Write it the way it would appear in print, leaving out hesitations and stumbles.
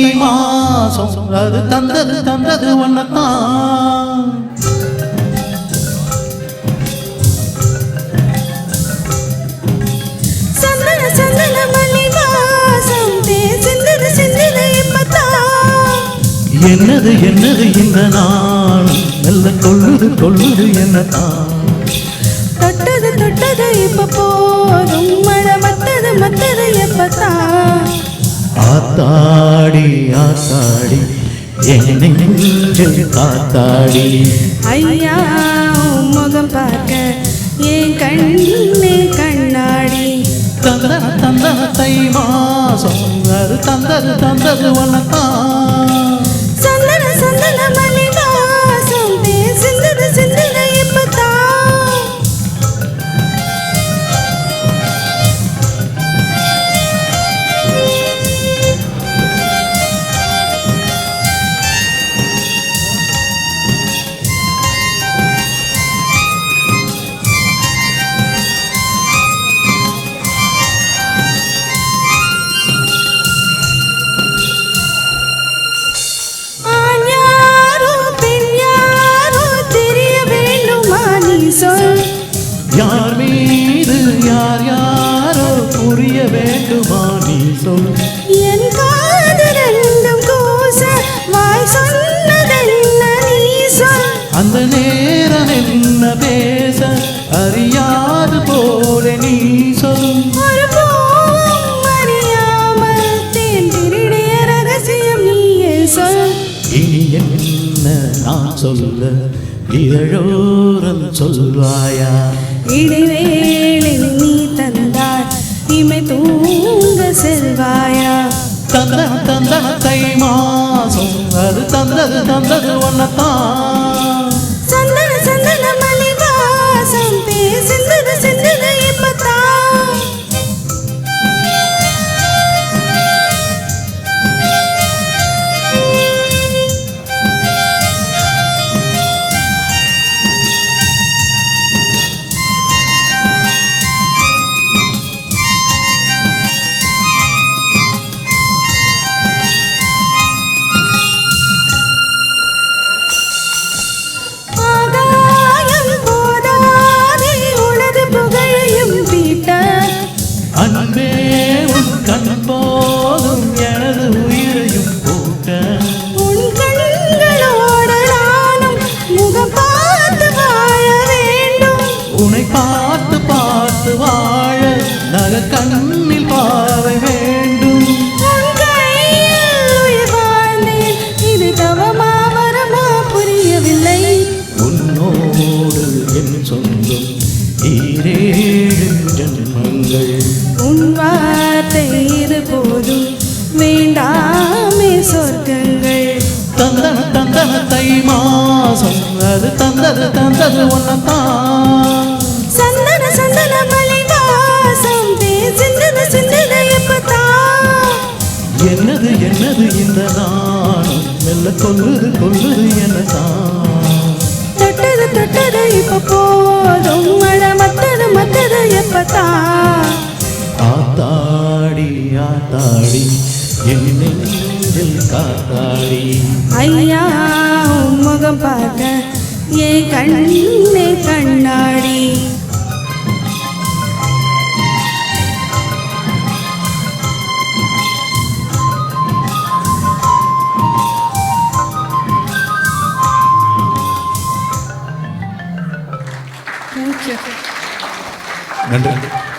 தை மாசம் அது தந்தது ஒன்னத்தான். என்னது என்னது இந்த நாள் மெல்ல கொள்ளுது என்னத்தான். தொட்டது இப்ப போதும் மழை மத்தது எப்பத்தான். ஆத்தாடி ஆத்தாடி என் நெஞ்சில் காத்தாடி. ஐயா முகம் பார்க்க என் கண்ணே கண்ணாடி. தந்தன தை மாசம் அது தந்தது ஒன்னத்தான். சந்தன மல்லி வாசம் சிந்தது இப்பத்தான். யார் மீது யாரோ புரிய வேண்டுமா நீ சொல். என் காதலும் கூச வாய் சொன்னதென்ன நீ சொல். அந்த நேரம் என்ன பேச அறியாது போல நீ சொல். ஒரு பூவும் அறியாமல் தேன் திருடிய ரகசியம் நீயே சொல். இனி என்ன நான் சொல்ல இதழோரம் சொல்வாயா. இடைவேளை நீ தந்தாய் இமை தூங்க செல்வாயா. தந்தன தை மாசம் அது தந்தது ஒன்னத்தான். சந்தன மல்லி வாசம் சிந்தது இப்பத்தான். அன்பே உன் கண் போதும் எனது உயிரையும் போட்ட. உன் கண்களோடு நானும் முகம் பார்த்து வாழ வேண்டும். உன்னை பார்த்து வாழ நக கண்ணில் பார்வை வேண்டும். உன் கையில் உயிர் வாழ்ந்தேன் இது தவமா வரமா புரியவில்லை. உன்னோடு என் சொந்தம் ஈரேழு ஜன்மங்கள். உன் வார்த்தை இது போதும் வேண்டாமே சொர்க்கங்கள். தந்தன தை மாசம் அது தந்தது ஒன்னத்தான். சந்தன மல்லி வாசம் சிந்தது எப்பத்தான். என்னது இந்த நாணம் மெல்ல கொள்ளுது என்னத்தான். தொட்டது இப்ப போதும் மழை மத்தது எப்பத்தான். ஆத்தாடி என் நெஞ்சில் காத்தாடி. ஐயா முகம் பார்க்க என் கண்ணே கண்ணாடி. நன்றி.